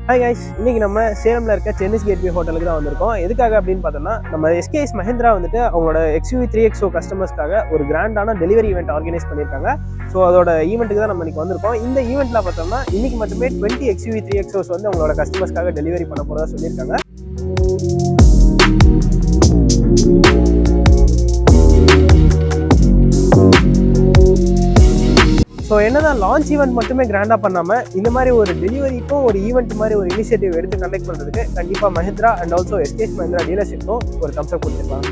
Hi guys, இன்னைக்கு நம்ம சேலம்ல இருக்க சென்னிஸ் கேட்வே ஹோட்டலுக்கு தான் வந்திருக்கோம். எதுக்காக அப்படின்னு பார்த்தோம்னா, நம்ம எஸ்கேஎஸ் மஹிந்திரா வந்துட்டு அவங்களோட XUV 3XO கஸ்டமர்ஸ்க்காக ஒரு கிராண்டான டெலிவரி ஈவெண்ட் ஆர்கனைஸ் பண்ணியிருக்காங்க. ஸோ அதோட ஈவெண்ட்டுக்கு தான் நம்ம இன்னைக்கு வந்திருக்கோம். இந்த ஈவெண்ட்ல பார்த்தோம்னா இன்னைக்கு மட்டுமே 20 XUV 3XOs வந்து அவங்களோட கஸ்டமர்ஸ்க்காக டெலிவரி பண்ண போறதா சொல்லியிருக்காங்க. ஸோ என்னதான் லான்ச் ஈவெண்ட் மட்டுமே கிராண்டாக பண்ணாமல் இந்த மாதிரி ஒரு டெலிவரிக்கும் ஒரு ஈவெண்ட் மாதிரி ஒரு இனிஷியேட்டிவ் எடுத்து கண்டக்ட் பண்ணுறதுக்கு கண்டிப்பாக Mahindra and also SKS Mahindra டீலர்ஷிப்பும் ஒரு தம்ஸ் அப் கொடுத்துருக்காங்க.